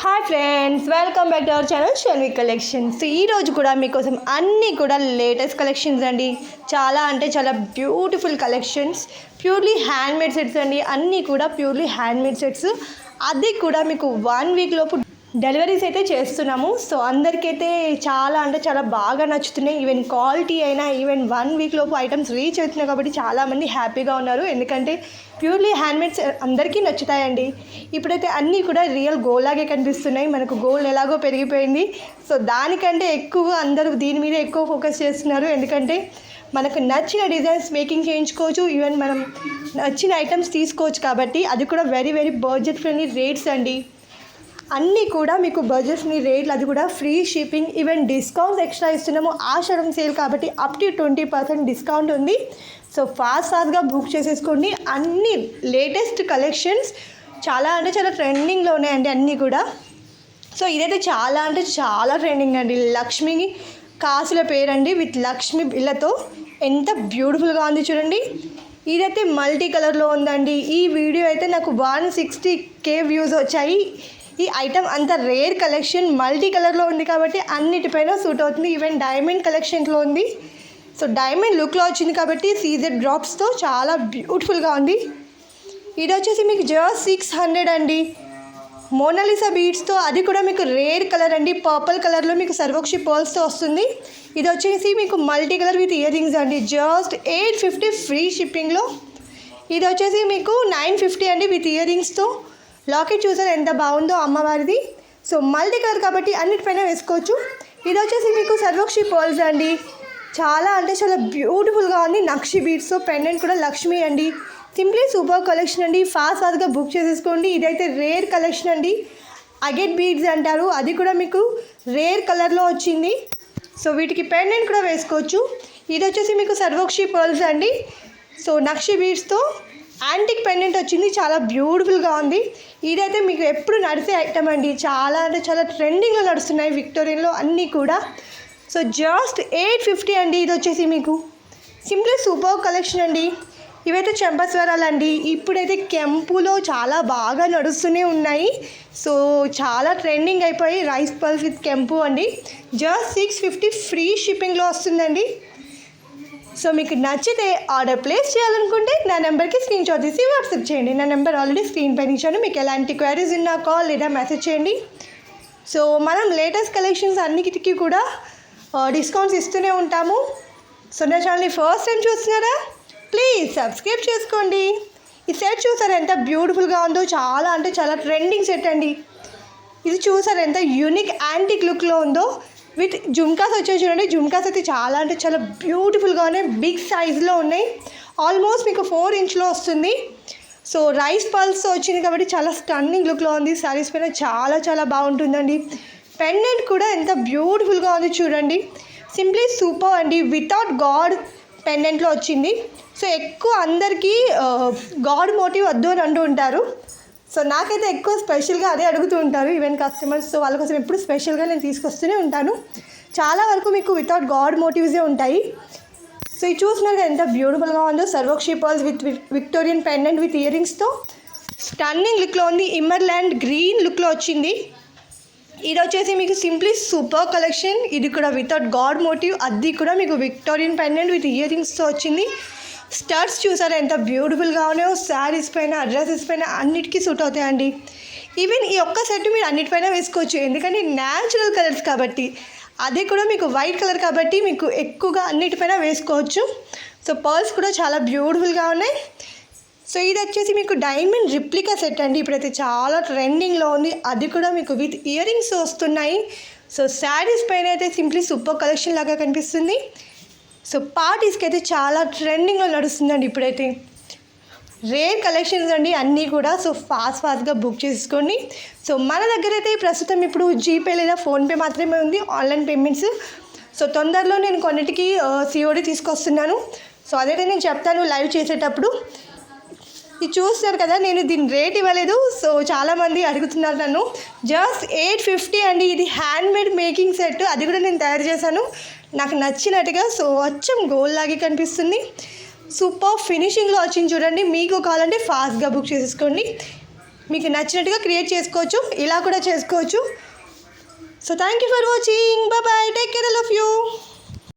Hi friends, welcome back to our channel Shanvi collections. ఈరోజు కూడా మీకోసం అన్నీ కూడా లేటెస్ట్ కలెక్షన్స్ అండి. చాలా అంటే చాలా beautiful collections, purely handmade sets అండి. అన్నీ కూడా ప్యూర్లీ హ్యాండ్మేడ్ సెట్స్. అది కూడా మీకు 1 వీక్ లోపు డెలివరీస్ అయితే చేస్తున్నాము. సో అందరికైతే చాలా అంటే చాలా బాగా నచ్చుతున్నాయి. ఈవెన్ క్వాలిటీ అయినా ఈవెన్ 1 వీక్ లోపు ఐటమ్స్ రీచ్ అవుతున్నాయి కాబట్టి చాలామంది హ్యాపీగా ఉన్నారు. ఎందుకంటే ప్యూర్లీ హ్యాండ్మేడ్స్ అందరికీ నచ్చుతాయండి. ఇప్పుడైతే అన్నీ కూడా రియల్ గోల్డ్ కనిపిస్తున్నాయి. మనకు గోల్డ్ ఎలాగో పెరిగిపోయింది. సో దానికంటే ఎక్కువ అందరూ దీని మీద ఎక్కువ ఫోకస్ చేస్తున్నారు. ఎందుకంటే మనకు నచ్చిన డిజైన్స్ మేకింగ్ చేయించుకోవచ్చు, ఈవెన్ మనం నచ్చిన ఐటమ్స్ తీసుకోవచ్చు. కాబట్టి అది కూడా వెరీ బడ్జెట్ ఫ్రెండ్లీ రేట్స్ అండి. అన్నీ కూడా మీకు బడ్జెట్ ఫ్రెండ్లీ రేట్లు, అది కూడా free shipping, even discounts extra ఇస్తున్నాము. ఆషాఢం సేల్ కాబట్టి అప్ టు 20% డిస్కౌంట్ ఉంది. సో ఫాస్ట్గా బుక్ చేసేసుకోండి. అన్ని లేటెస్ట్ కలెక్షన్స్ చాలా అంటే చాలా ట్రెండింగ్లో ఉన్నాయండి అన్నీ కూడా. సో ఇదైతే చాలా అంటే చాలా ట్రెండింగ్ అండి. లక్ష్మి కాసుల పేరండి, విత్ లక్ష్మి బిళ్ళతో ఎంత బ్యూటిఫుల్గా ఉంది చూడండి. ఇదైతే మల్టీ కలర్లో ఉందండి. ఈ వీడియో అయితే నాకు 160K వ్యూస్ వచ్చాయి. ఈ ఐటమ్ అంత రేర్ కలెక్షన్, మల్టీ కలర్లో ఉంది కాబట్టి అన్నిటిపైన సూట్ అవుతుంది. ఈవెన్ డైమండ్ కలెక్షన్లో ఉంది. సో డైమండ్ లుక్లో వచ్చింది కాబట్టి సీజెడ్ డ్రాప్స్తో చాలా బ్యూటిఫుల్గా ఉంది. ఇది వచ్చేసి మీకు జస్ట్ 600 అండి. మోనాలిసా బీడ్స్తో, అది కూడా మీకు రేర్ కలర్ అండి. పర్పుల్ కలర్లో మీకు సర్వోక్షి పర్ల్స్తో వస్తుంది. ఇది వచ్చేసి మీకు multi colour with earrings అండి. జస్ట్ 850 ఫ్రీ షిప్పింగ్లో. ఇది వచ్చేసి మీకు 950 అండి విత్ ఇయర్ రింగ్స్తో. లాకెట్ చూసారు ఎంత బాగుందో అమ్మవారిది. సో మల్టీ కలర్ కాబట్టి అన్నిటిపైన వేసుకోవచ్చు. ఇది వచ్చేసి మీకు సర్వోక్షి పర్ల్స్ అండి. చాలా అంటే చాలా బ్యూటిఫుల్గా ఉంది. నక్షి బీడ్స్తో పెండెంట్ కూడా లక్ష్మి అండి. సింప్లీ సూపర్ కలెక్షన్ అండి. ఫాస్ట్గా బుక్ చేసేసుకోండి. ఇదైతే రేర్ కలెక్షన్ అండి. అగెట్ బీడ్స్ అంటారు, అది కూడా మీకు రేర్ కలర్లో వచ్చింది. సో వీటికి పెండెంట్ కూడా వేసుకోవచ్చు. ఇది వచ్చేసి మీకు సర్వోక్షి పర్ల్స్ అండి. సో నక్షి బీడ్స్తో యాంటిక్ పెండెంట్ వచ్చింది, చాలా బ్యూటిఫుల్గా ఉంది. ఇదైతే మీకు ఎప్పుడు నడిచే ఐటమ్ అండి. చాలా అంటే చాలా ట్రెండింగ్లో నడుస్తున్నాయి విక్టోరియన్లో అన్నీ కూడా. సో జస్ట్ 850 అండి. ఇది వచ్చేసి మీకు సింప్లీ సూపర్ కలెక్షన్ అండి. ఇవైతే చెంపస్వరాలండి. ఇప్పుడైతే కెంపులో చాలా బాగా నడుస్తూనే ఉన్నాయి. సో చాలా ట్రెండింగ్ అయిపోయి రైస్ పల్స్ విత్ కెంపు అండి. జస్ట్ 650 ఫ్రీ షిప్పింగ్లో వస్తుందండి. సో మీకు నచ్చితే ఆర్డర్ ప్లేస్ చేయాలనుకుంటే నా నెంబర్కి స్క్రీన్ షాట్ తీసి వాట్సాప్ చేయండి. నా నెంబర్ ఆల్రెడీ స్క్రీన్ పైన ఇచ్చాను. మీకు ఎలాంటి క్వైరీస్ ఉన్నా కాల్ లేదా మెసేజ్ చేయండి. సో మనం లేటెస్ట్ కలెక్షన్స్ అన్నిటికీ కూడా డిస్కౌంట్స్ ఇస్తూనే ఉంటాము. సో నా ఛానల్ని ఫస్ట్ టైం చూస్తున్నారా, ప్లీజ్ సబ్స్క్రైబ్ చేసుకోండి. ఈ సెట్ చూసారా ఎంత బ్యూటిఫుల్గా ఉందో. చాలా అంటే చాలా ట్రెండింగ్ సెట్ అండి. ఇది చూసారా ఎంత యూనిక్ యాంటిక్ లుక్లో ఉందో. విత్ జుమ్కాస్ వచ్చాయి చూడండి. జుమ్కాస్ అయితే చాలా అంటే చాలా బ్యూటిఫుల్గా ఉన్నాయి. బిగ్ సైజులో ఉన్నాయి. ఆల్మోస్ట్ మీకు 4 ఇంచ్లో వస్తుంది. సో రైస్ పల్స్తో వచ్చింది కాబట్టి చాలా స్టన్నింగ్ లుక్లో ఉంది. శారీస్ పైన చాలా చాలా బాగుంటుందండి. పెండెంట్ కూడా ఎంత బ్యూటిఫుల్గా ఉంది చూడండి. సింప్లీ సూపర్ అండి. వితౌట్ గాడ్ పెండెంట్లో వచ్చింది. సో ఎక్కువ అందరికీ గాడ్ మోటివ్ వద్దు అని అంటూ ఉంటారు. సో నాకైతే ఎక్కువ స్పెషల్గా అదే అడుగుతూ ఉంటారు ఈవెన్ కస్టమర్స్. సో వాళ్ళ కోసం ఎప్పుడు స్పెషల్గా నేను తీసుకొస్తూనే ఉంటాను. చాలా వరకు మీకు వితౌట్ గాడ్ మోటివ్సే ఉంటాయి. సో ఇది చూసినాక ఎంత బ్యూటిఫుల్గా ఉందో. సర్వోక్షి pearls with Victorian pendant with ఇయర్ రింగ్స్తో స్టన్నింగ్ లుక్లో ఉంది. ఇమ్మర్లాండ్ గ్రీన్ లుక్లో వచ్చింది. ఇది వచ్చేసి మీకు సింప్లీ సూపర్ కలెక్షన్. ఇది కూడా వితౌట్ గాడ్ మోటివ్, అది కూడా మీకు విక్టోరియన్ పెండెంట్ విత్ ఇయర్ రింగ్స్తో వచ్చింది. స్టడ్స్ చూసారా ఎంత బ్యూటిఫుల్గా ఉన్నాయో. శారీస్ పైన, డ్రెస్సెస్ పైన అన్నిటికీ సూట్ అవుతాయండి. ఈవెన్ ఈ ఒక్క సెట్ మీరు అన్నిటిపైన వేసుకోవచ్చు. ఎందుకంటే న్యాచురల్ కలర్స్ కాబట్టి, అదే కూడా మీకు వైట్ కలర్ కాబట్టి మీకు ఎక్కువగా అన్నిటిపైన వేసుకోవచ్చు. సో పర్ల్స్ కూడా చాలా బ్యూటిఫుల్గా ఉన్నాయి. సో ఇది వచ్చేసి మీకు డైమండ్ రిప్లికా సెట్ అండి. ఇప్పుడైతే చాలా ట్రెండింగ్లో ఉంది. అది కూడా మీకు విత్ ఇయర్ రింగ్స్ వస్తున్నాయి. సో శారీస్ పైన అయితే సింప్లీ సూపర్ కలెక్షన్ లాగా కనిపిస్తుంది. సో పార్టీస్కి అయితే చాలా ట్రెండింగ్లో నడుస్తుందండి. ఇప్పుడైతే రేర్ కలెక్షన్స్ అండి అన్నీ కూడా. సో ఫాస్ట్గా బుక్ చేసుకోండి. సో మన దగ్గర అయితే ప్రస్తుతం ఇప్పుడు జీపే లేదా ఫోన్పే మాత్రమే ఉంది, ఆన్లైన్ పేమెంట్స్. సో తొందరలో నేను కొన్నిటికి COD తీసుకొస్తున్నాను. సో అదైతే నేను చెప్తాను లైవ్ చేసేటప్పుడు. ఇది చూస్తున్నారు కదా, నేను దీని రేట్ ఇవ్వలేదు. సో చాలామంది అడుగుతున్నారు నన్ను. జస్ట్ 850 అండి. ఇది హ్యాండ్మేడ్ మేకింగ్ సెట్, అది కూడా నేను తయారు చేశాను నాకు నచ్చినట్టుగా. సో అచ్చం గోల్డ్ లాగే కనిపిస్తుంది. సూపర్ ఫినిషింగ్లో వచ్చింది చూడండి. మీకు కావాలంటే ఫాస్ట్గా బుక్ చేసేసుకోండి. మీకు నచ్చినట్టుగా క్రియేట్ చేసుకోవచ్చు, ఇలా కూడా చేసుకోవచ్చు. So thank you for watching, bye bye, take